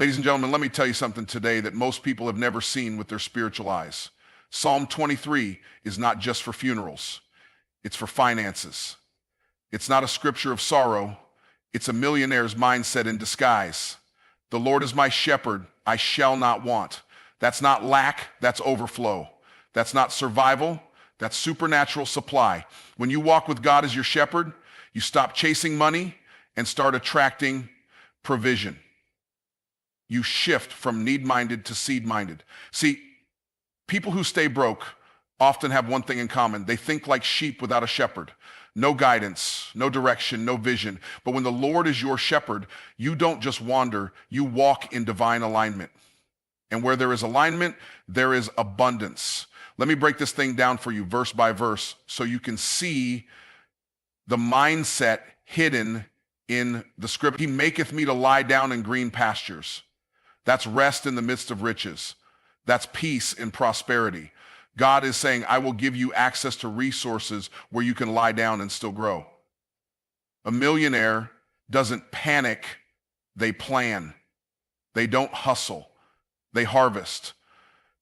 Ladies and gentlemen, let me tell you something today that most people have never seen with their spiritual eyes. Psalm 23 is not just for funerals. It's for finances. It's not a scripture of sorrow. It's a millionaire's mindset in disguise. The Lord is my shepherd, I shall not want. That's not lack, that's overflow. That's not survival, that's supernatural supply. When you walk with God as your shepherd, you stop chasing money and start attracting provision. You shift from need-minded to seed-minded. See, people who stay broke often have one thing in common. They think like sheep without a shepherd. No guidance, no direction, no vision. But when the Lord is your shepherd, you don't just wander, you walk in divine alignment. And where there is alignment, there is abundance. Let me break this thing down for you verse by verse so you can see the mindset hidden in the script. He maketh me to lie down in green pastures. That's rest in the midst of riches. That's peace in prosperity. God is saying, I will give you access to resources where you can lie down and still grow. A millionaire doesn't panic, they plan. They don't hustle, they harvest.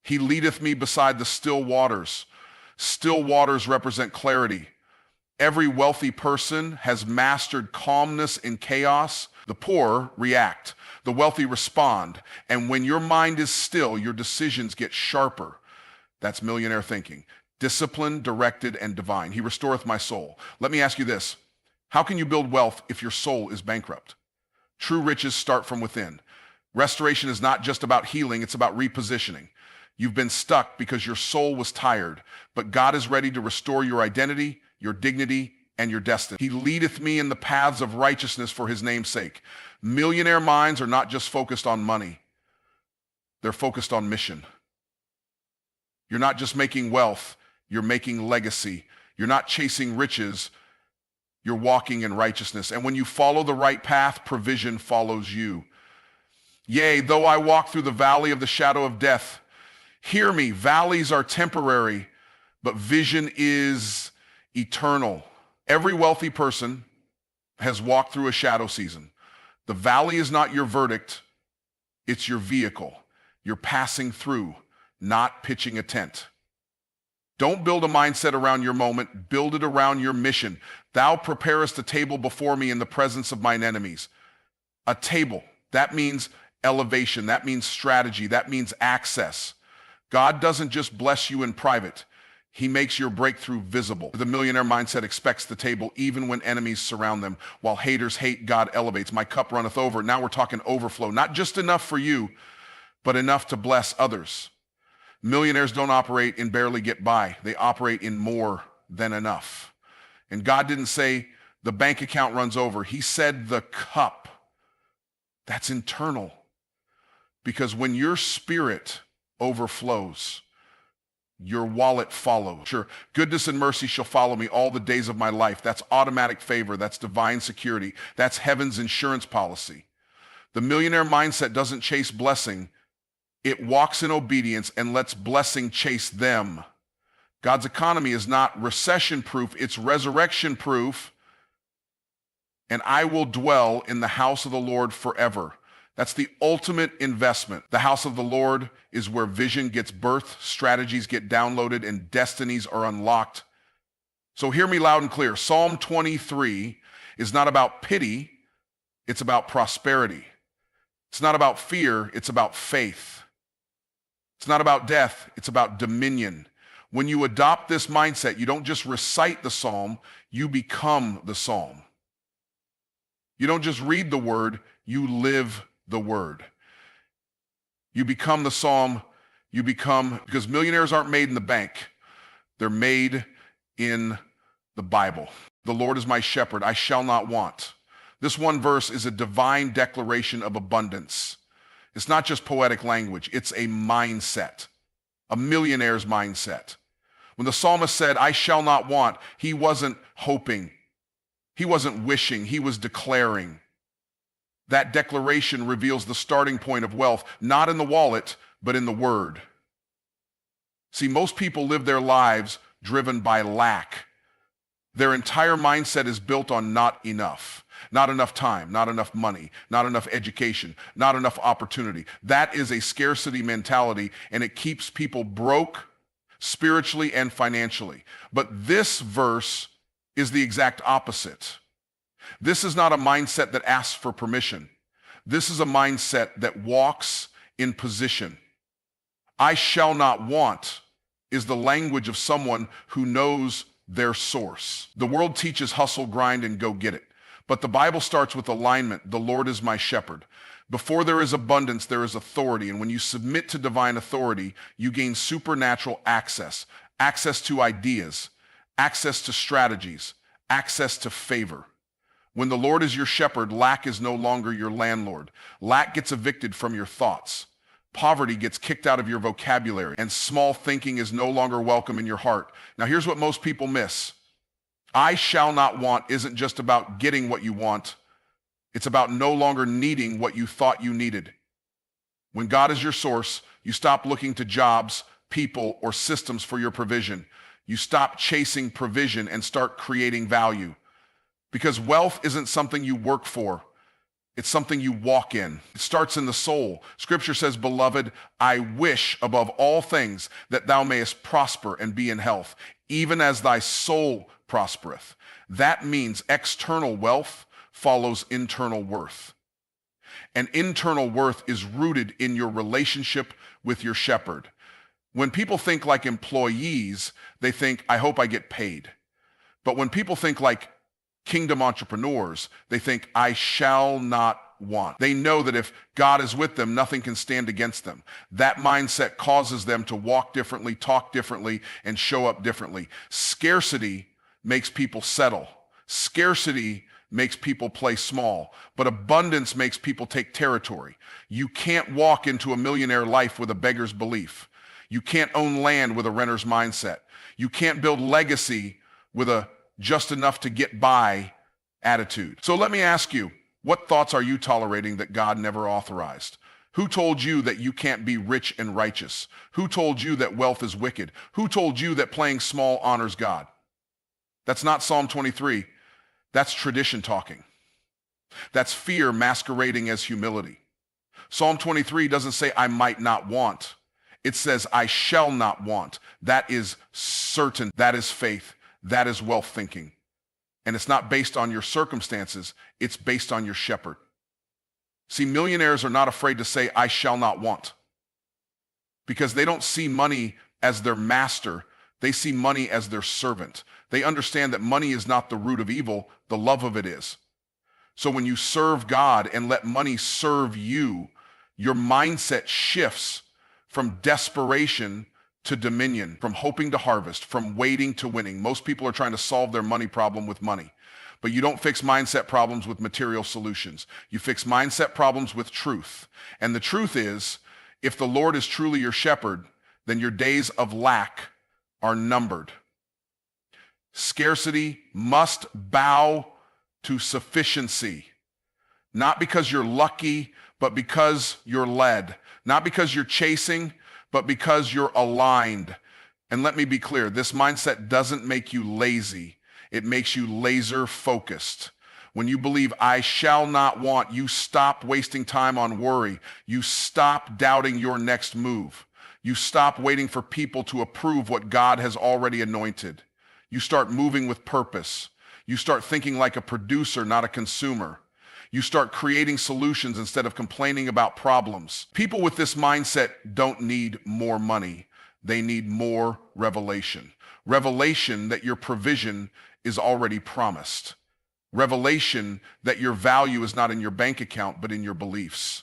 He leadeth me beside the still waters. Still waters represent clarity. Every wealthy person has mastered calmness in chaos. The poor react. The wealthy respond. And when your mind is still, your decisions get sharper. That's millionaire thinking. Disciplined, directed, and divine. He restoreth my soul. Let me ask you this. How can you build wealth if your soul is bankrupt? True riches start from within. Restoration is not just about healing, it's about repositioning. You've been stuck because your soul was tired, but God is ready to restore your identity, your dignity, and your destiny. He leadeth me in the paths of righteousness for his name's sake. Millionaire minds are not just focused on money. They're focused on mission. You're not just making wealth, you're making legacy. You're not chasing riches, you're walking in righteousness. And when you follow the right path, provision follows you. Yea, though I walk through the valley of the shadow of death, hear me, valleys are temporary, but vision is eternal. Every wealthy person has walked through a shadow season. The valley is not your verdict, it's your vehicle. You're passing through, not pitching a tent. Don't build a mindset around your moment, build it around your mission. Thou preparest a table before me in the presence of mine enemies. A table, that means elevation, that means strategy, that means access. God doesn't just bless you in private, he makes your breakthrough visible. The millionaire mindset expects the table even when enemies surround them. While haters hate, God elevates. My cup runneth over. Now we're talking overflow, not just enough for you, but enough to bless others. Millionaires don't operate in barely get by. They operate in more than enough. And God didn't say the bank account runs over. He said the cup. That's internal. Because when your spirit overflows, your wallet follows. Sure, goodness and mercy shall follow me all the days of my life. That's automatic favor. That's divine security. That's heaven's insurance policy. The millionaire mindset doesn't chase blessing. It walks in obedience and lets blessing chase them. God's economy is not recession-proof, it's resurrection-proof. And I will dwell in the house of the Lord forever. That's the ultimate investment. The house of the Lord is where vision gets birthed, strategies get downloaded, and destinies are unlocked. So hear me loud and clear. Psalm 23 is not about pity, it's about prosperity. It's not about fear, it's about faith. It's not about death, it's about dominion. When you adopt this mindset, you don't just recite the psalm, you become the psalm. You don't just read the word, you live the word. You become the psalm, because millionaires aren't made in the bank. They're made in the Bible. The Lord is my shepherd, I shall not want. This one verse is a divine declaration of abundance. It's not just poetic language, it's a mindset, a millionaire's mindset. When the psalmist said, I shall not want, he wasn't hoping, he wasn't wishing, he was declaring. That declaration reveals the starting point of wealth, not in the wallet, but in the word. See, most people live their lives driven by lack. Their entire mindset is built on not enough. not enough time, not enough money, not enough education, not enough opportunity. That is a scarcity mentality, and it keeps people broke spiritually and financially. But this verse is the exact opposite. This is not a mindset that asks for permission. This is a mindset that walks in position. I shall not want is the language of someone who knows their source. The world teaches hustle, grind, and go get it. But the Bible starts with alignment. The Lord is my shepherd. Before there is abundance, there is authority. And when you submit to divine authority, you gain supernatural access. Access to ideas, access to strategies, access to favor. When the Lord is your shepherd, lack is no longer your landlord. Lack gets evicted from your thoughts. Poverty gets kicked out of your vocabulary, and small thinking is no longer welcome in your heart. Now, here's what most people miss. I shall not want isn't just about getting what you want. It's about no longer needing what you thought you needed. When God is your source, you stop looking to jobs, people, or systems for your provision. You stop chasing provision and start creating value. Because wealth isn't something you work for. It's something you walk in. It starts in the soul. Scripture says, beloved, I wish above all things that thou mayest prosper and be in health, even as thy soul prospereth. That means external wealth follows internal worth. And internal worth is rooted in your relationship with your shepherd. When people think like employees, they think, I hope I get paid. But when people think like kingdom entrepreneurs, they think, I shall not want. They know that if God is with them, nothing can stand against them. That mindset causes them to walk differently, talk differently, and show up differently. Scarcity makes people settle. Scarcity makes people play small, but abundance makes people take territory. You can't walk into a millionaire life with a beggar's belief. You can't own land with a renter's mindset. You can't build legacy with a just enough to get by attitude. So let me ask you, what thoughts are you tolerating that God never authorized? Who told you that you can't be rich and righteous? Who told you that wealth is wicked? Who told you that playing small honors God? That's not Psalm 23. That's tradition talking. That's fear masquerading as humility. Psalm 23 doesn't say I might not want. It says I shall not want. That is certain. That is faith. That is wealth thinking. And it's not based on your circumstances. It's based on your shepherd. See, millionaires are not afraid to say, I shall not want. Because they don't see money as their master. They see money as their servant. They understand that money is not the root of evil. The love of it is. So when you serve God and let money serve you, your mindset shifts from desperation to dominion, from hoping to harvest, from waiting to winning. Most people are trying to solve their money problem with money. But you don't fix mindset problems with material solutions. You fix mindset problems with truth. And the truth is, if the Lord is truly your shepherd, then your days of lack are numbered. Scarcity must bow to sufficiency. Not because you're lucky, but because you're led. Not because you're chasing, but because you're aligned. And let me be clear, this mindset doesn't make you lazy. It makes you laser focused. When you believe I shall not want, you stop wasting time on worry. You stop doubting your next move. You stop waiting for people to approve what God has already anointed. You start moving with purpose. You start thinking like a producer, not a consumer. You start creating solutions instead of complaining about problems. People with this mindset don't need more money. They need more revelation. Revelation that your provision is already promised. Revelation that your value is not in your bank account, but in your beliefs.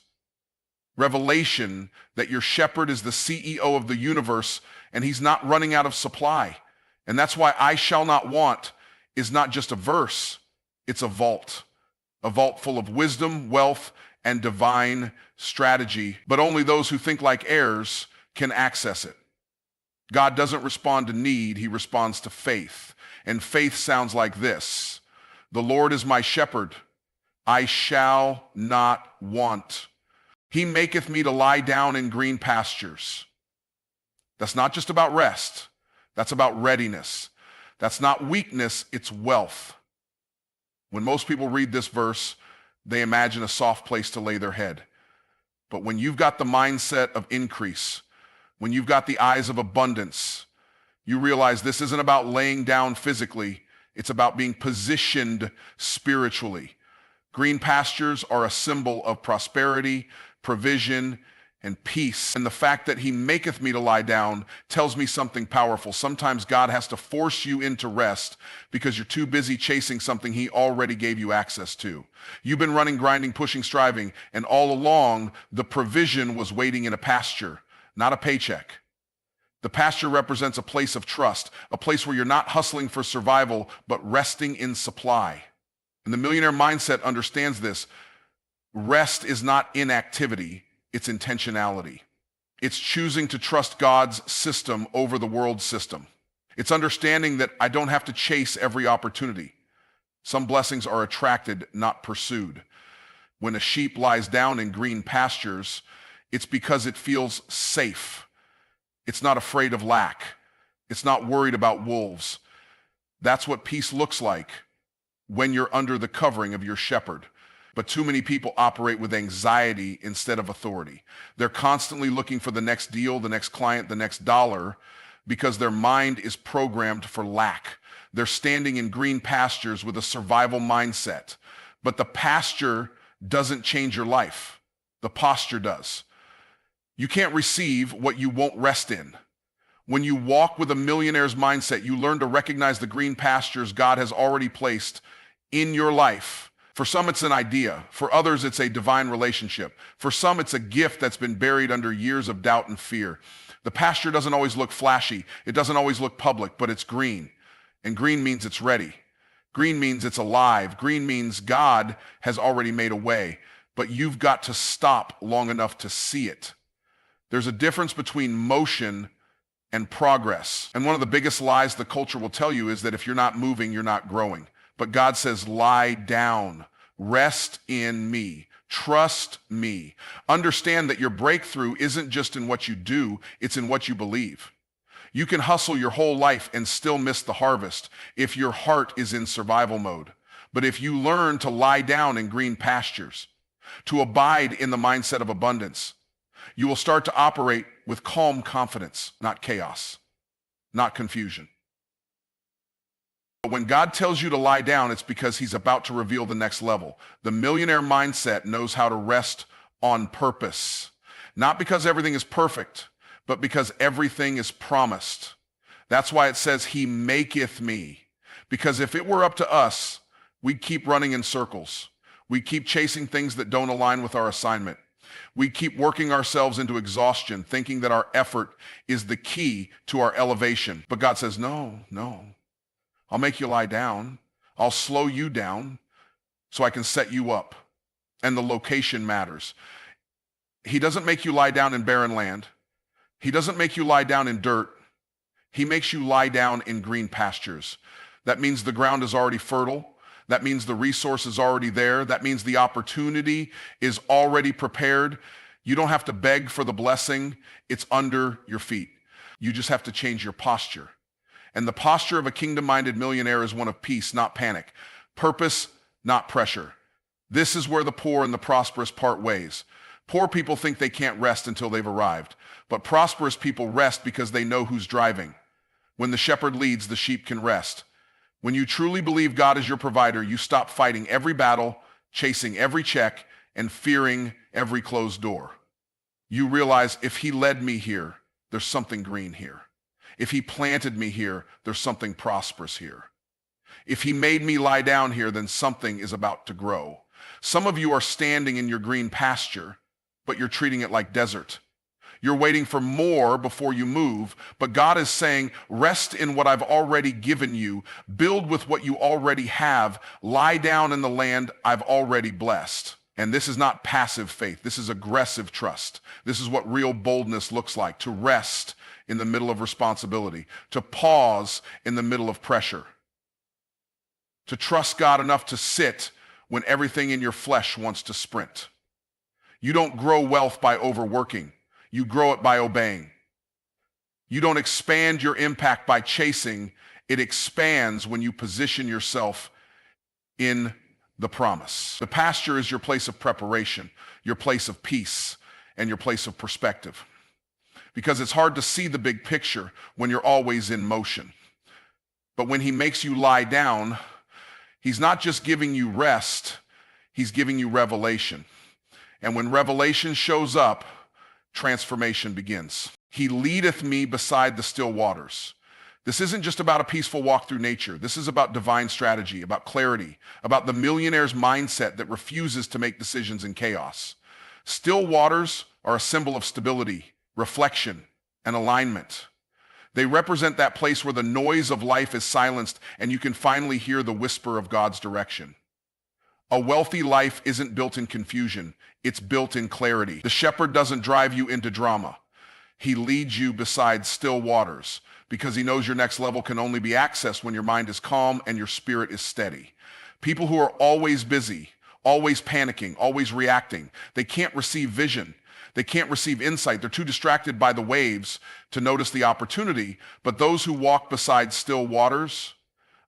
Revelation that your shepherd is the CEO of the universe and he's not running out of supply. And that's why I shall not want is not just a verse, it's a vault. A vault full of wisdom, wealth, and divine strategy, but only those who think like heirs can access it. God doesn't respond to need, he responds to faith. And faith sounds like this: the Lord is my shepherd, I shall not want. He maketh me to lie down in green pastures. That's not just about rest. That's about readiness. That's not weakness, it's wealth. When most people read this verse, they imagine a soft place to lay their head. But when you've got the mindset of increase, when you've got the eyes of abundance, you realize this isn't about laying down physically, it's about being positioned spiritually. Green pastures are a symbol of prosperity, provision, and peace. And the fact that he maketh me to lie down tells me something powerful. Sometimes God has to force you into rest because you're too busy chasing something he already gave you access to. You've been running, grinding, pushing, striving, and all along the provision was waiting in a pasture, not a paycheck. The pasture represents a place of trust, a place where you're not hustling for survival, but resting in supply. And the millionaire mindset understands this. Rest is not inactivity, it's intentionality. It's choosing to trust God's system over the world's system. It's understanding that I don't have to chase every opportunity. Some blessings are attracted, not pursued. When a sheep lies down in green pastures, it's because it feels safe. It's not afraid of lack. It's not worried about wolves. That's what peace looks like when you're under the covering of your shepherd. But too many people operate with anxiety instead of authority. They're constantly looking for the next deal, the next client, the next dollar, because their mind is programmed for lack. They're standing in green pastures with a survival mindset. But the pasture doesn't change your life. The posture does. You can't receive what you won't rest in. When you walk with a millionaire's mindset, you learn to recognize the green pastures God has already placed in your life. For some, it's an idea. For others, it's a divine relationship. For some, it's a gift that's been buried under years of doubt and fear. The pasture doesn't always look flashy. It doesn't always look public, but it's green. And green means it's ready. Green means it's alive. Green means God has already made a way, but you've got to stop long enough to see it. There's a difference between motion and progress. And one of the biggest lies the culture will tell you is that if you're not moving, you're not growing. But God says, lie down, rest in me, trust me. Understand that your breakthrough isn't just in what you do, it's in what you believe. You can hustle your whole life and still miss the harvest if your heart is in survival mode. But if you learn to lie down in green pastures, to abide in the mindset of abundance, you will start to operate with calm confidence, not chaos, not confusion. But when God tells you to lie down, it's because he's about to reveal the next level. The millionaire mindset knows how to rest on purpose, not because everything is perfect, but because everything is promised. That's why it says he maketh me. Because if it were up to us, we'd keep running in circles. We'd keep chasing things that don't align with our assignment. We keep working ourselves into exhaustion, thinking that our effort is the key to our elevation. But God says, no. I'll make you lie down. I'll slow you down so I can set you up. And the location matters. He doesn't make you lie down in barren land. He doesn't make you lie down in dirt. He makes you lie down in green pastures. That means the ground is already fertile. That means the resource is already there. That means the opportunity is already prepared. You don't have to beg for the blessing. It's under your feet. You just have to change your posture. And the posture of a kingdom-minded millionaire is one of peace, not panic. Purpose, not pressure. This is where the poor and the prosperous part ways. Poor people think they can't rest until they've arrived. But prosperous people rest because they know who's driving. When the shepherd leads, the sheep can rest. When you truly believe God is your provider, you stop fighting every battle, chasing every check, and fearing every closed door. You realize if he led me here, there's something green here. If he planted me here, there's something prosperous here. If he made me lie down here, then something is about to grow. Some of you are standing in your green pasture, but you're treating it like desert. You're waiting for more before you move, but God is saying, rest in what I've already given you. Build with what you already have. Lie down in the land I've already blessed. And this is not passive faith. This is aggressive trust. This is what real boldness looks like, to rest in the middle of responsibility, to pause in the middle of pressure, to trust God enough to sit when everything in your flesh wants to sprint. You don't grow wealth by overworking. You grow it by obeying. You don't expand your impact by chasing. It expands when you position yourself in the promise. The pasture is your place of preparation, your place of peace, and your place of perspective. Because it's hard to see the big picture when you're always in motion. But when he makes you lie down, he's not just giving you rest, he's giving you revelation. And when revelation shows up, transformation begins. He leadeth me beside the still waters. This isn't just about a peaceful walk through nature. This is about divine strategy, about clarity, about the millionaire's mindset that refuses to make decisions in chaos. Still waters are a symbol of stability, reflection, and alignment. They represent that place where the noise of life is silenced and you can finally hear the whisper of God's direction. A wealthy life isn't built in confusion. It's built in clarity. The shepherd doesn't drive you into drama. He leads you beside still waters because he knows your next level can only be accessed when your mind is calm and your spirit is steady. People who are always busy, always panicking, always reacting, they can't receive vision. They can't receive insight. They're too distracted by the waves to notice the opportunity. But those who walk beside still waters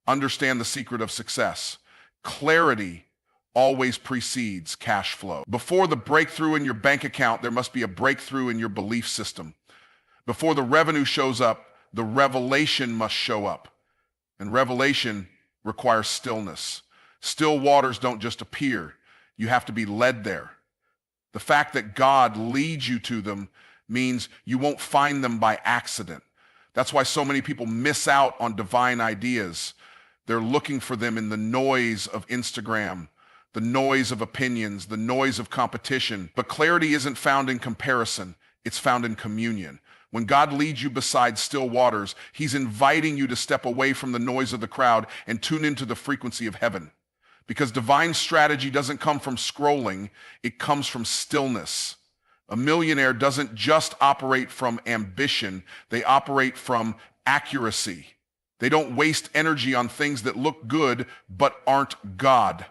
understand the secret of success. Clarity always precedes cash flow. Before the breakthrough in your bank account, there must be a breakthrough in your belief system. Before the revenue shows up, the revelation must show up. And revelation requires stillness. Still waters don't just appear. You have to be led there. The fact that God leads you to them means you won't find them by accident. That's why so many people miss out on divine ideas. They're looking for them in the noise of Instagram, the noise of opinions, the noise of competition. But clarity isn't found in comparison. It's found in communion. When God leads you beside still waters, he's inviting you to step away from the noise of the crowd and tune into the frequency of heaven. Because divine strategy doesn't come from scrolling, it comes from stillness. A millionaire doesn't just operate from ambition, they operate from accuracy. They don't waste energy on things that look good but aren't God.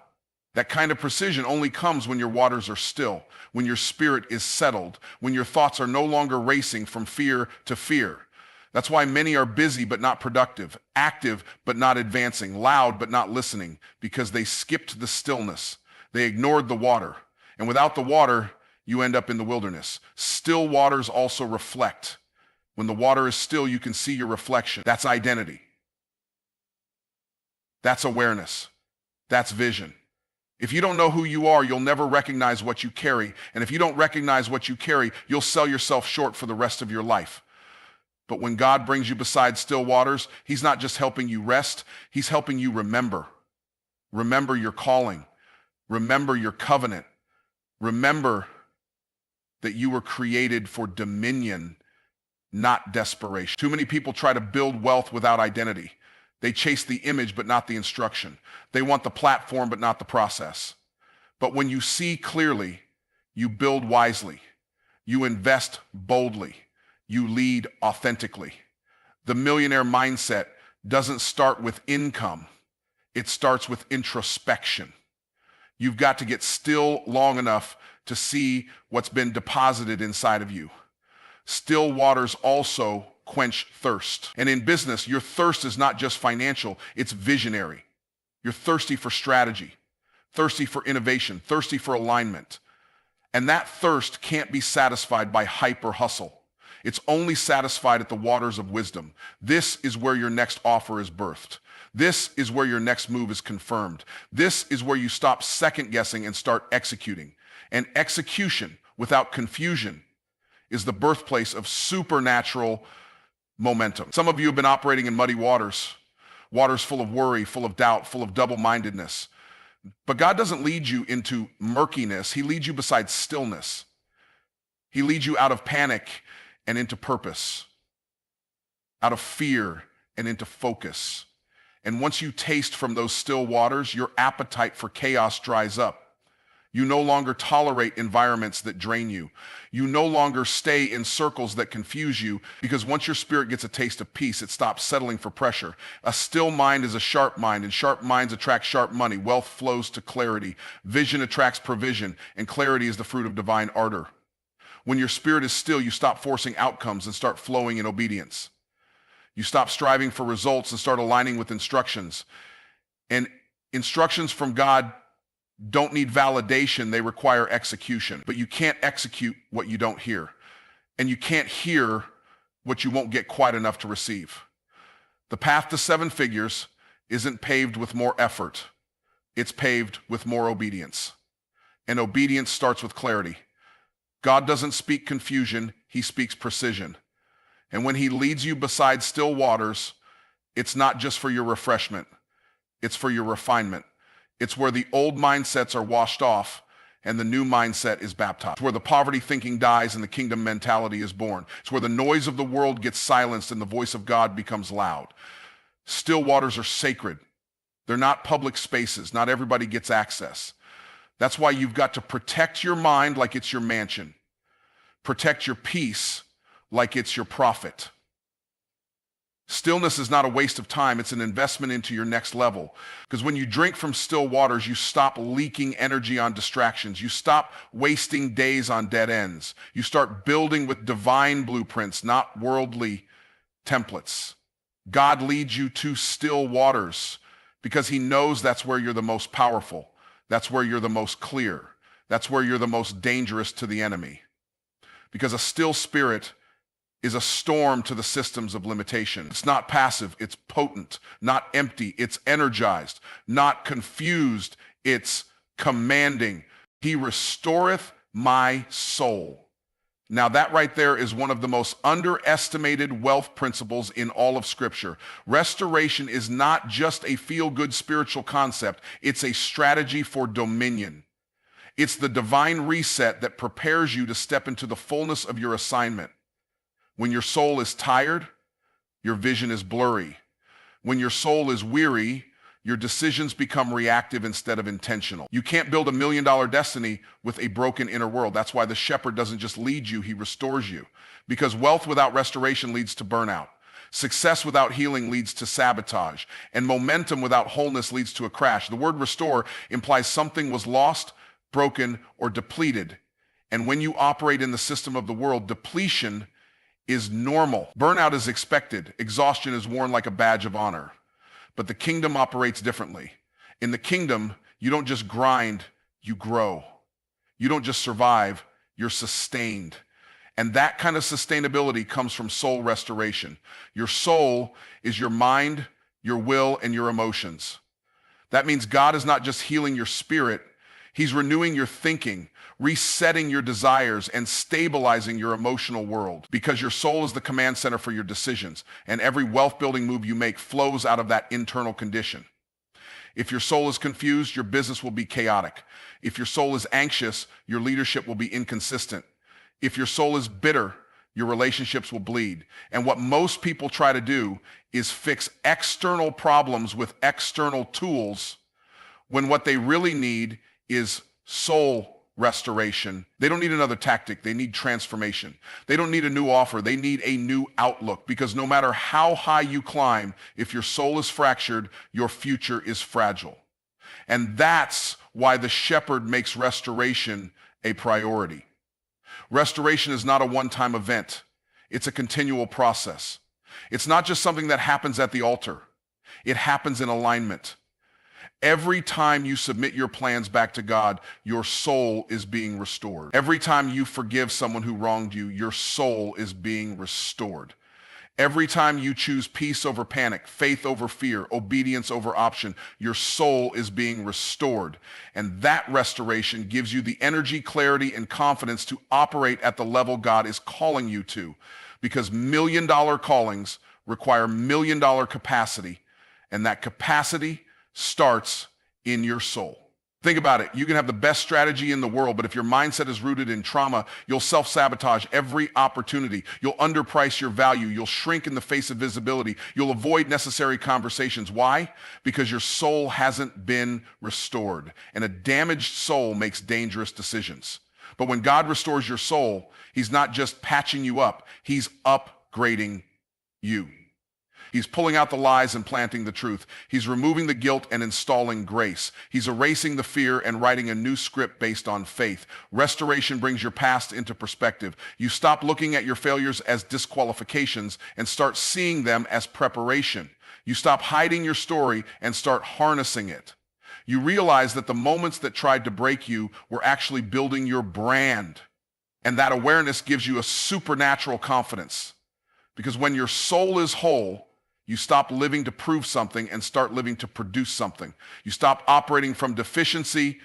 That kind of precision only comes when your waters are still, when your spirit is settled, when your thoughts are no longer racing from fear to fear. That's why many are busy but not productive, active but not advancing, loud but not listening, because they skipped the stillness. They ignored the water. And without the water, you end up in the wilderness. Still waters also reflect. When the water is still, you can see your reflection. That's identity. That's awareness. That's vision. If you don't know who you are, you'll never recognize what you carry. And if you don't recognize what you carry, you'll sell yourself short for the rest of your life. But when God brings you beside still waters, he's not just helping you rest, he's helping you remember. Remember your calling. Remember your covenant. Remember that you were created for dominion, not desperation. Too many people try to build wealth without identity. They chase the image but not the instruction. They want the platform but not the process. But when you see clearly, you build wisely. You invest boldly. You lead authentically. The millionaire mindset doesn't start with income. It starts with introspection. You've got to get still long enough to see what's been deposited inside of you. Still waters also quench thirst. And in business, your thirst is not just financial, it's visionary. You're thirsty for strategy, thirsty for innovation, thirsty for alignment. And that thirst can't be satisfied by hype or hustle. It's only satisfied at the waters of wisdom. This is where your next offer is birthed. This is where your next move is confirmed. This is where you stop second guessing and start executing. And execution without confusion is the birthplace of supernatural momentum. Some of you have been operating in muddy waters, waters full of worry, full of doubt, full of double-mindedness. But God doesn't lead you into murkiness. He leads you beside stillness. He leads you out of panic and into purpose, out of fear and into focus. And once you taste from those still waters, your appetite for chaos dries up. You no longer tolerate environments that drain you. You no longer stay in circles that confuse you, because once your spirit gets a taste of peace, it stops settling for pressure. A still mind is a sharp mind, and sharp minds attract sharp money. Wealth flows to clarity. Vision attracts provision, and clarity is the fruit of divine ardor. When your spirit is still, you stop forcing outcomes and start flowing in obedience. You stop striving for results and start aligning with instructions. And instructions from God don't need validation, they require execution. But you can't execute what you don't hear. And you can't hear what you won't get quite enough to receive. The path to 7 figures isn't paved with more effort. It's paved with more obedience. And obedience starts with clarity. God doesn't speak confusion, he speaks precision. And when he leads you beside still waters, it's not just for your refreshment, it's for your refinement. It's where the old mindsets are washed off and the new mindset is baptized. It's where the poverty thinking dies and the kingdom mentality is born. It's where the noise of the world gets silenced and the voice of God becomes loud. Still waters are sacred. They're not public spaces. Not everybody gets access. That's why you've got to protect your mind like it's your mansion. Protect your peace like it's your profit. Stillness is not a waste of time. It's an investment into your next level. Because when you drink from still waters, you stop leaking energy on distractions. You stop wasting days on dead ends. You start building with divine blueprints, not worldly templates. God leads you to still waters because he knows that's where you're the most powerful. That's where you're the most clear. That's where you're the most dangerous to the enemy. Because a still spirit is a storm to the systems of limitation. It's not passive, it's potent. Not empty, it's energized. Not confused, it's commanding. He restoreth my soul. Now that right there is one of the most underestimated wealth principles in all of Scripture. Restoration is not just a feel-good spiritual concept, it's a strategy for dominion. It's the divine reset that prepares you to step into the fullness of your assignment. When your soul is tired, your vision is blurry. When your soul is weary, your decisions become reactive instead of intentional. You can't build $1 million destiny with a broken inner world. That's why the shepherd doesn't just lead you, he restores you. Because wealth without restoration leads to burnout. Success without healing leads to sabotage. And momentum without wholeness leads to a crash. The word restore implies something was lost, broken, or depleted. And when you operate in the system of the world, depletion is normal. Burnout is expected. Exhaustion is worn like a badge of honor. But the kingdom operates differently. In the kingdom, you don't just grind, you grow. You don't just survive, you're sustained. And that kind of sustainability comes from soul restoration. Your soul is your mind, your will, and your emotions. That means God is not just healing your spirit, he's renewing your thinking, resetting your desires, and stabilizing your emotional world. Because your soul is the command center for your decisions, and every wealth-building move you make flows out of that internal condition. If your soul is confused, your business will be chaotic. If your soul is anxious, your leadership will be inconsistent. If your soul is bitter, your relationships will bleed. And what most people try to do is fix external problems with external tools, when what they really need is soul restoration. They don't need another tactic. They need transformation. They don't need a new offer. They need a new outlook, because no matter how high you climb, if your soul is fractured, your future is fragile. And that's why the shepherd makes restoration a priority. Restoration is not a one-time event. It's a continual process. It's not just something that happens at the altar. It happens in alignment. Every time you submit your plans back to God, your soul is being restored. Every time you forgive someone who wronged you, your soul is being restored. Every time you choose peace over panic, faith over fear, obedience over option, your soul is being restored. And that restoration gives you the energy, clarity, and confidence to operate at the level God is calling you to. Because $1 million callings require $1 million capacity, and that capacity starts in your soul. Think about it. You can have the best strategy in the world, but if your mindset is rooted in trauma, you'll self-sabotage every opportunity. You'll underprice your value. You'll shrink in the face of visibility. You'll avoid necessary conversations. Why? Because your soul hasn't been restored. And a damaged soul makes dangerous decisions. But when God restores your soul, he's not just patching you up, he's upgrading you. He's pulling out the lies and planting the truth. He's removing the guilt and installing grace. He's erasing the fear and writing a new script based on faith. Restoration brings your past into perspective. You stop looking at your failures as disqualifications and start seeing them as preparation. You stop hiding your story and start harnessing it. You realize that the moments that tried to break you were actually building your brand. And that awareness gives you a supernatural confidence. Because when your soul is whole, you stop living to prove something and start living to produce something. You stop operating from deficiency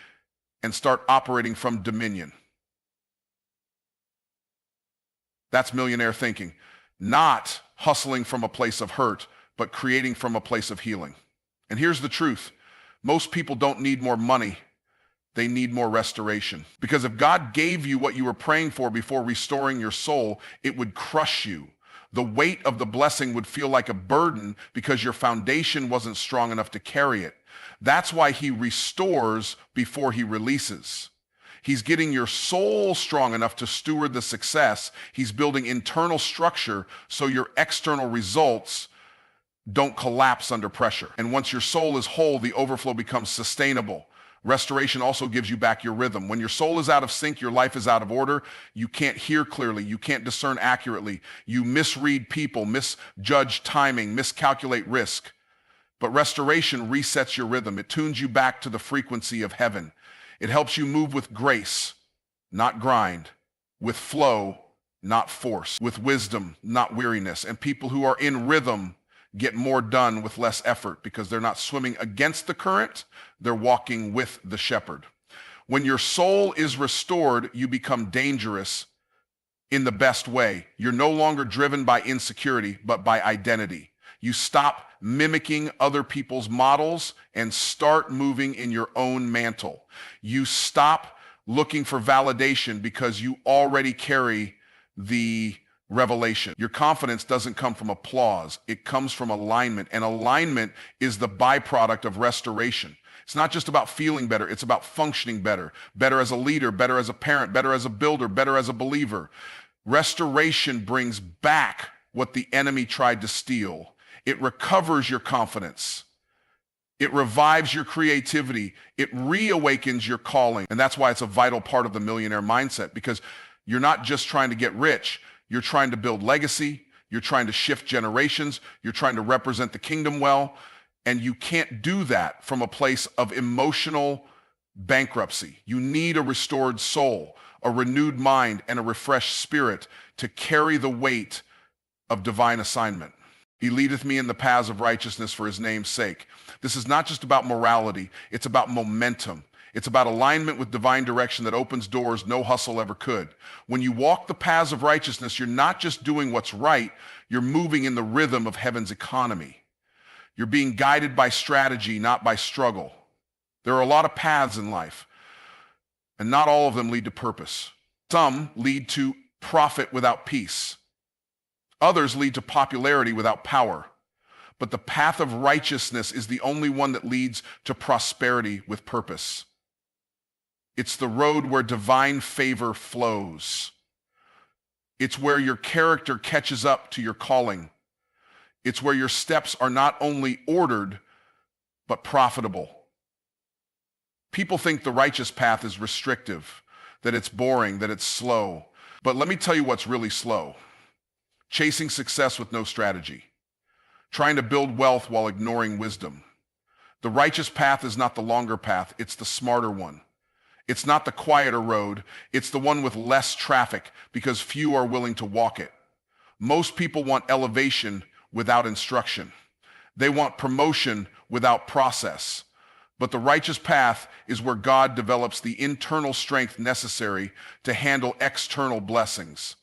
and start operating from dominion. That's millionaire thinking. Not hustling from a place of hurt, but creating from a place of healing. And here's the truth. Most people don't need more money. They need more restoration. Because if God gave you what you were praying for before restoring your soul, it would crush you. The weight of the blessing would feel like a burden because your foundation wasn't strong enough to carry it. That's why he restores before he releases. He's getting your soul strong enough to steward the success. He's building internal structure so your external results don't collapse under pressure. And once your soul is whole, the overflow becomes sustainable. Restoration also gives you back your rhythm. When your soul is out of sync, your life is out of order. You can't hear clearly. You can't discern accurately. You misread people, misjudge timing, miscalculate risk. But restoration resets your rhythm. It tunes you back to the frequency of heaven. It helps you move with grace, not grind, with flow, not force, with wisdom, not weariness. And people who are in rhythm get more done with less effort because they're not swimming against the current, they're walking with the shepherd. When your soul is restored, you become dangerous in the best way. You're no longer driven by insecurity, but by identity. You stop mimicking other people's models and start moving in your own mantle. You stop looking for validation because you already carry the revelation. Your confidence doesn't come from applause. It comes from alignment. And alignment is the byproduct of restoration. It's not just about feeling better. It's about functioning better. Better as a leader, better as a parent, better as a builder, better as a believer. Restoration brings back what the enemy tried to steal. It recovers your confidence. It revives your creativity. It reawakens your calling. And that's why it's a vital part of the millionaire mindset, because you're not just trying to get rich. You're trying to build legacy. You're trying to shift generations. You're trying to represent the kingdom well. And you can't do that from a place of emotional bankruptcy. You need a restored soul, a renewed mind, and a refreshed spirit to carry the weight of divine assignment. He leadeth me in the paths of righteousness for his name's sake. This is not just about morality. It's about momentum. It's about alignment with divine direction that opens doors no hustle ever could. When you walk the paths of righteousness, you're not just doing what's right, you're moving in the rhythm of heaven's economy. You're being guided by strategy, not by struggle. There are a lot of paths in life, and not all of them lead to purpose. Some lead to profit without peace. Others lead to popularity without power. But the path of righteousness is the only one that leads to prosperity with purpose. It's the road where divine favor flows. It's where your character catches up to your calling. It's where your steps are not only ordered, but profitable. People think the righteous path is restrictive, that it's boring, that it's slow. But let me tell you what's really slow. Chasing success with no strategy. Trying to build wealth while ignoring wisdom. The righteous path is not the longer path, it's the smarter one. It's not the quieter road, it's the one with less traffic because few are willing to walk it. Most people want elevation without instruction. They want promotion without process. But the righteous path is where God develops the internal strength necessary to handle external blessings.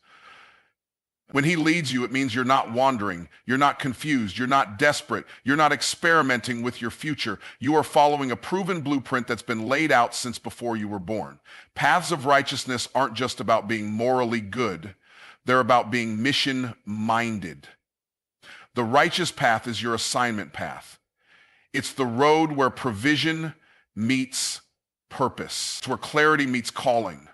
When he leads you, it means you're not wandering, you're not confused, you're not desperate, you're not experimenting with your future. You are following a proven blueprint that's been laid out since before you were born. Paths of righteousness aren't just about being morally good, they're about being mission-minded. The righteous path is your assignment path. It's the road where provision meets purpose. It's where clarity meets calling.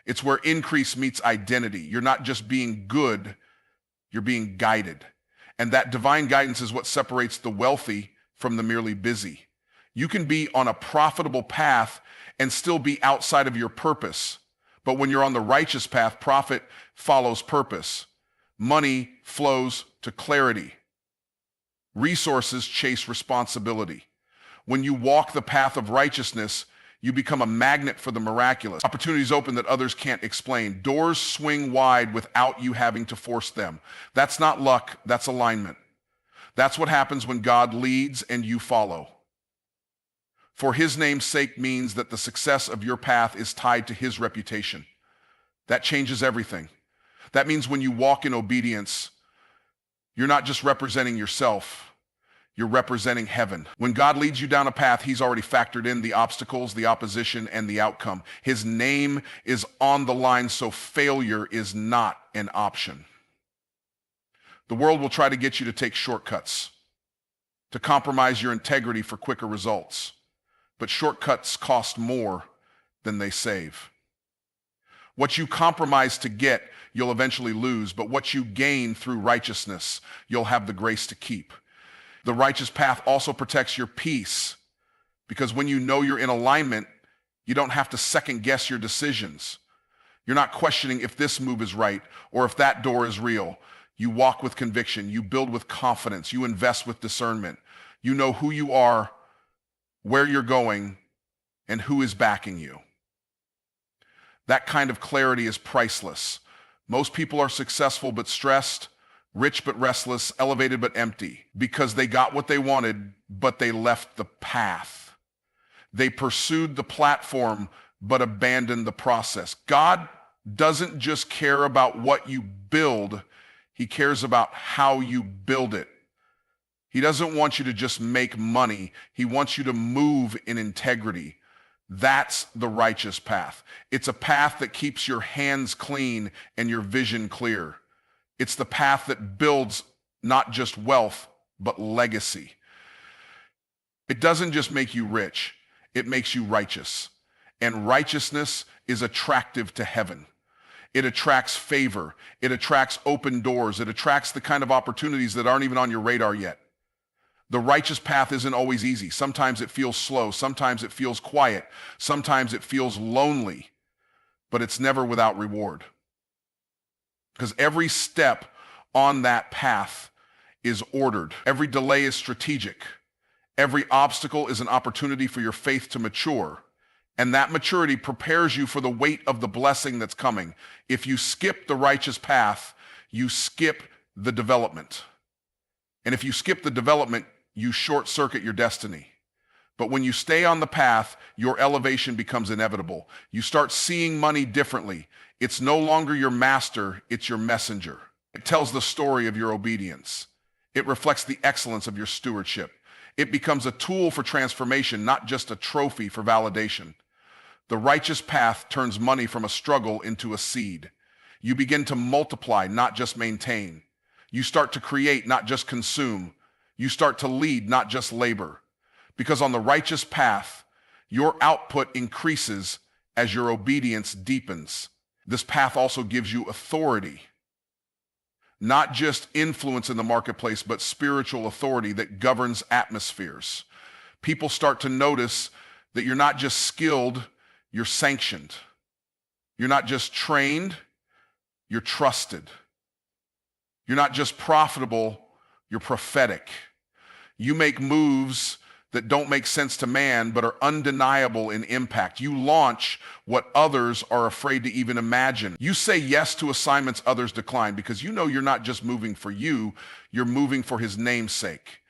It's where increase meets identity. You're not just being good, you're being guided. And that divine guidance is what separates the wealthy from the merely busy. You can be on a profitable path and still be outside of your purpose. But when you're on the righteous path, profit follows purpose. Money flows to clarity. Resources chase responsibility. When you walk the path of righteousness, you become a magnet for the miraculous. Opportunities open that others can't explain. Doors swing wide without you having to force them. That's not luck, that's alignment. That's what happens when God leads and you follow. For his name's sake means that the success of your path is tied to his reputation. That changes everything. That means when you walk in obedience, you're not just representing yourself, you're representing heaven. When God leads you down a path, he's already factored in the obstacles, the opposition, and the outcome. His name is on the line, so failure is not an option. The world will try to get you to take shortcuts, to compromise your integrity for quicker results. But shortcuts cost more than they save. What you compromise to get, you'll eventually lose, but what you gain through righteousness, you'll have the grace to keep. The righteous path also protects your peace, because when you know you're in alignment, you don't have to second guess your decisions. You're not questioning if this move is right or if that door is real. You walk with conviction, you build with confidence, you invest with discernment. You know who you are, where you're going, and who is backing you. That kind of clarity is priceless. Most people are successful but stressed, rich but restless, elevated but empty, because they got what they wanted, but they left the path. They pursued the platform, but abandoned the process. God doesn't just care about what you build, he cares about how you build it. He doesn't want you to just make money. He wants you to move in integrity. That's the righteous path. It's a path that keeps your hands clean and your vision clear. It's the path that builds not just wealth, but legacy. It doesn't just make you rich, it makes you righteous. And righteousness is attractive to heaven. It attracts favor. It attracts open doors. It attracts the kind of opportunities that aren't even on your radar yet. The righteous path isn't always easy. Sometimes it feels slow. Sometimes it feels quiet. Sometimes it feels lonely, but it's never without reward. Because every step on that path is ordered. Every delay is strategic. Every obstacle is an opportunity for your faith to mature. And that maturity prepares you for the weight of the blessing that's coming. If you skip the righteous path, you skip the development. And if you skip the development, you short circuit your destiny. But when you stay on the path, your elevation becomes inevitable. You start seeing money differently. It's no longer your master, it's your messenger. It tells the story of your obedience. It reflects the excellence of your stewardship. It becomes a tool for transformation, not just a trophy for validation. The righteous path turns money from a struggle into a seed. You begin to multiply, not just maintain. You start to create, not just consume. You start to lead, not just labor. Because on the righteous path, your output increases as your obedience deepens. This path also gives you authority. Not just influence in the marketplace, but spiritual authority that governs atmospheres. People start to notice that you're not just skilled, you're sanctioned. You're not just trained, you're trusted. You're not just profitable, you're prophetic. You make moves that don't make sense to man, but are undeniable in impact. You launch what others are afraid to even imagine. You say yes to assignments others decline because you know you're not just moving for you, you're moving for his name's sake.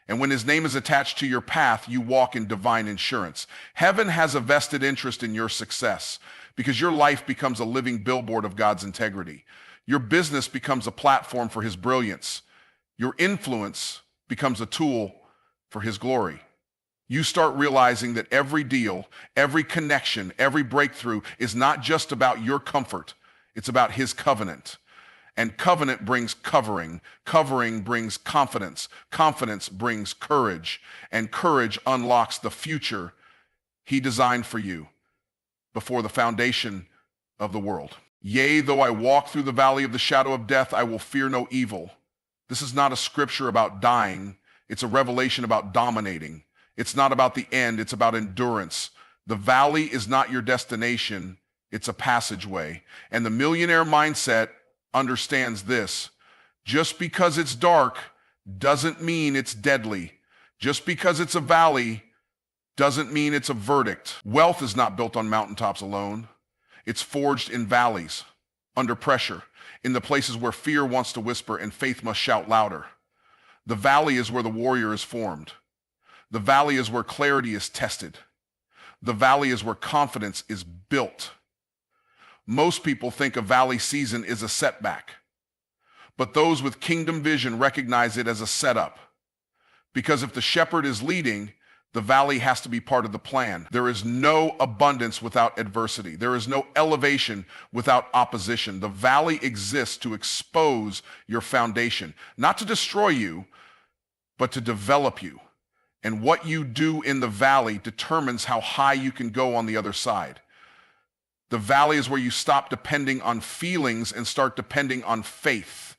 And when his name is attached to your path, you walk in divine insurance. Heaven has a vested interest in your success because your life becomes a living billboard of God's integrity. Your business becomes a platform for his brilliance. Your influence becomes a tool for his glory. You start realizing that every deal, every connection, every breakthrough is not just about your comfort. It's about his covenant. And covenant brings covering. Covering brings confidence. Confidence brings courage. And courage unlocks the future he designed for you before the foundation of the world. Yea, though I walk through the valley of the shadow of death, I will fear no evil. This is not a scripture about dying. It's a revelation about dominating. It's not about the end, it's about endurance. The valley is not your destination, it's a passageway. And the millionaire mindset understands this. Just because it's dark doesn't mean it's deadly. Just because it's a valley doesn't mean it's a verdict. Wealth is not built on mountaintops alone. It's forged in valleys, under pressure, in the places where fear wants to whisper and faith must shout louder. The valley is where the warrior is formed. The valley is where clarity is tested. The valley is where confidence is built. Most people think a valley season is a setback, but those with kingdom vision recognize it as a setup. Because if the shepherd is leading, the valley has to be part of the plan. There is no abundance without adversity. There is no elevation without opposition. The valley exists to expose your foundation, not to destroy you, but to develop you. And what you do in the valley determines how high you can go on the other side. The valley is where you stop depending on feelings and start depending on faith.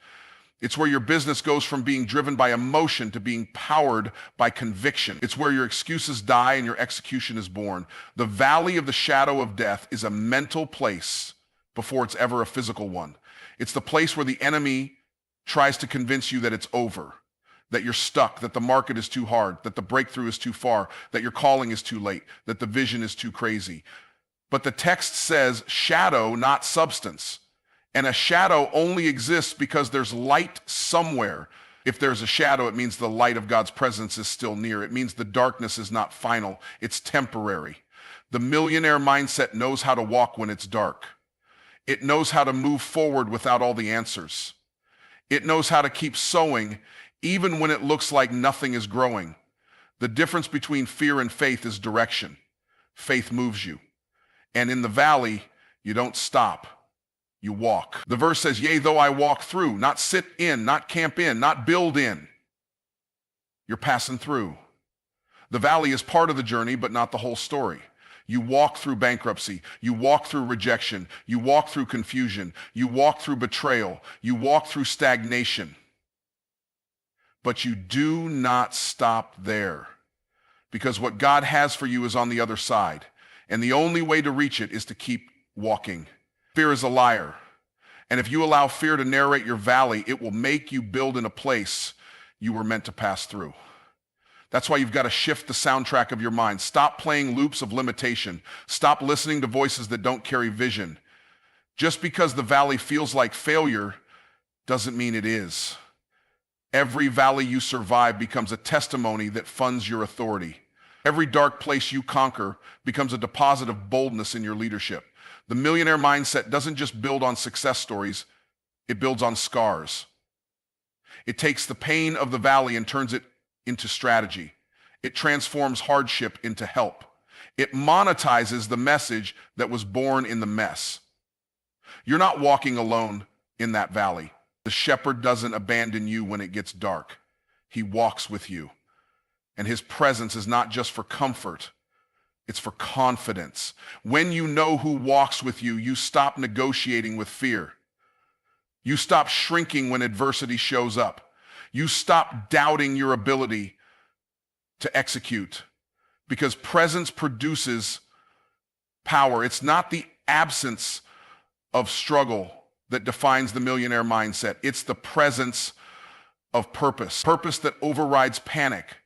It's where your business goes from being driven by emotion to being powered by conviction. It's where your excuses die and your execution is born. The valley of the shadow of death is a mental place before it's ever a physical one. It's the place where the enemy tries to convince you that it's over, that you're stuck, that the market is too hard, that the breakthrough is too far, that your calling is too late, that the vision is too crazy. But the text says shadow, not substance. And a shadow only exists because there's light somewhere. If there's a shadow, it means the light of God's presence is still near. It means the darkness is not final. It's temporary. The millionaire mindset knows how to walk when it's dark. It knows how to move forward without all the answers. It knows how to keep sowing even when it looks like nothing is growing. The difference between fear and faith is direction. Faith moves you. And in the valley, you don't stop. You walk. The verse says, yea, though I walk through, not sit in, not camp in, not build in. You're passing through. The valley is part of the journey, but not the whole story. You walk through bankruptcy. You walk through rejection. You walk through confusion. You walk through betrayal. You walk through stagnation. But you do not stop there, because what God has for you is on the other side. And the only way to reach it is to keep walking. Fear is a liar. And if you allow fear to narrate your valley, it will make you build in a place you were meant to pass through. That's why you've got to shift the soundtrack of your mind. Stop playing loops of limitation. Stop listening to voices that don't carry vision. Just because the valley feels like failure doesn't mean it is. Every valley you survive becomes a testimony that funds your authority. Every dark place you conquer becomes a deposit of boldness in your leadership. The millionaire mindset doesn't just build on success stories, it builds on scars. It takes the pain of the valley and turns it into strategy. It transforms hardship into help. It monetizes the message that was born in the mess. You're not walking alone in that valley. The shepherd doesn't abandon you when it gets dark. He walks with you. And his presence is not just for comfort, it's for confidence. When you know who walks with you, you stop negotiating with fear. You stop shrinking when adversity shows up. You stop doubting your ability to execute, because presence produces power. It's not the absence of struggle that defines the millionaire mindset. It's the presence of purpose. Purpose that overrides panic.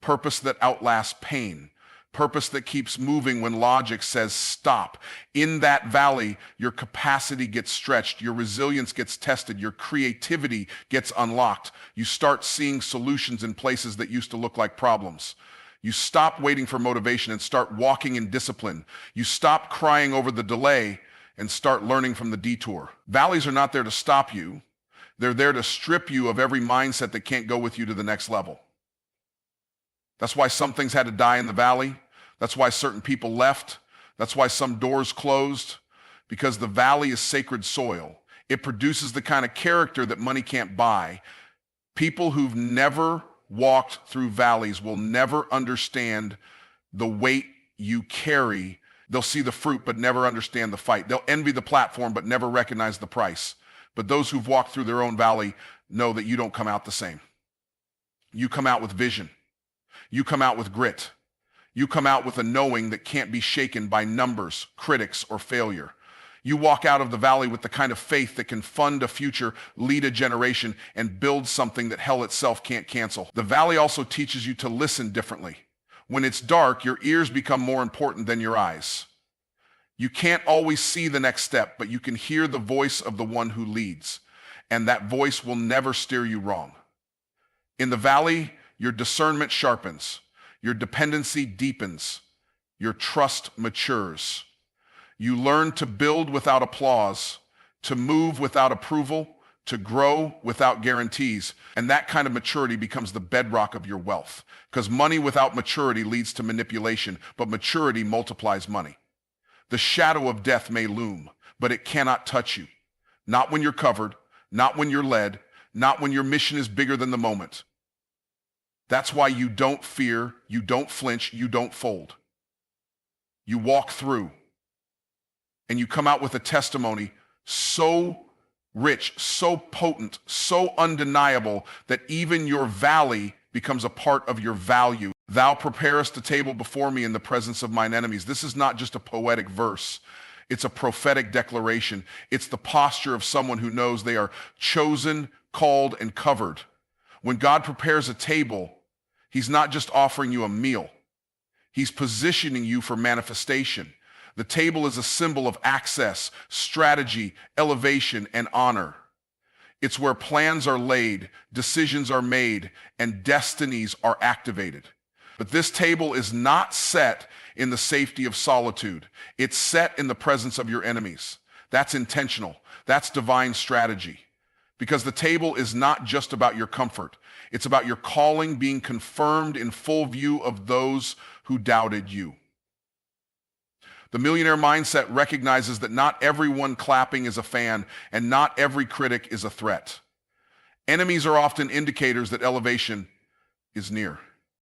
Purpose that outlasts pain. Purpose that keeps moving when logic says stop. In that valley, your capacity gets stretched, your resilience gets tested, your creativity gets unlocked. You start seeing solutions in places that used to look like problems. You stop waiting for motivation and start walking in discipline. You stop crying over the delay and start learning from the detour. Valleys are not there to stop you. They're there to strip you of every mindset that can't go with you to the next level. That's why some things had to die in the valley. That's why certain people left. That's why some doors closed, because the valley is sacred soil. It produces the kind of character that money can't buy. People who've never walked through valleys will never understand the weight you carry. They'll see the fruit, but never understand the fight. They'll envy the platform, but never recognize the price. But those who've walked through their own valley know that you don't come out the same. You come out with vision. You come out with grit. You come out with a knowing that can't be shaken by numbers, critics, or failure. You walk out of the valley with the kind of faith that can fund a future, lead a generation, and build something that hell itself can't cancel. The valley also teaches you to listen differently. When it's dark, your ears become more important than your eyes. You can't always see the next step, but you can hear the voice of the one who leads, and that voice will never steer you wrong. In the valley, your discernment sharpens, your dependency deepens, your trust matures. You learn to build without applause, to move without approval, to grow without guarantees. And that kind of maturity becomes the bedrock of your wealth. Because money without maturity leads to manipulation, but maturity multiplies money. The shadow of death may loom, but it cannot touch you. Not when you're covered, not when you're led, not when your mission is bigger than the moment. That's why you don't fear, you don't flinch, you don't fold. You walk through, and you come out with a testimony so rich, so potent, so undeniable that even your valley becomes a part of your value. Thou preparest a table before me in the presence of mine enemies. This is not just a poetic verse. It's a prophetic declaration. It's the posture of someone who knows they are chosen, called, and covered. When God prepares a table, he's not just offering you a meal. He's positioning you for manifestation. The table is a symbol of access, strategy, elevation, and honor. It's where plans are laid, decisions are made, and destinies are activated. But this table is not set in the safety of solitude. It's set in the presence of your enemies. That's intentional. That's divine strategy. Because the table is not just about your comfort. It's about your calling being confirmed in full view of those who doubted you. The millionaire mindset recognizes that not everyone clapping is a fan and not every critic is a threat. Enemies are often indicators that elevation is near.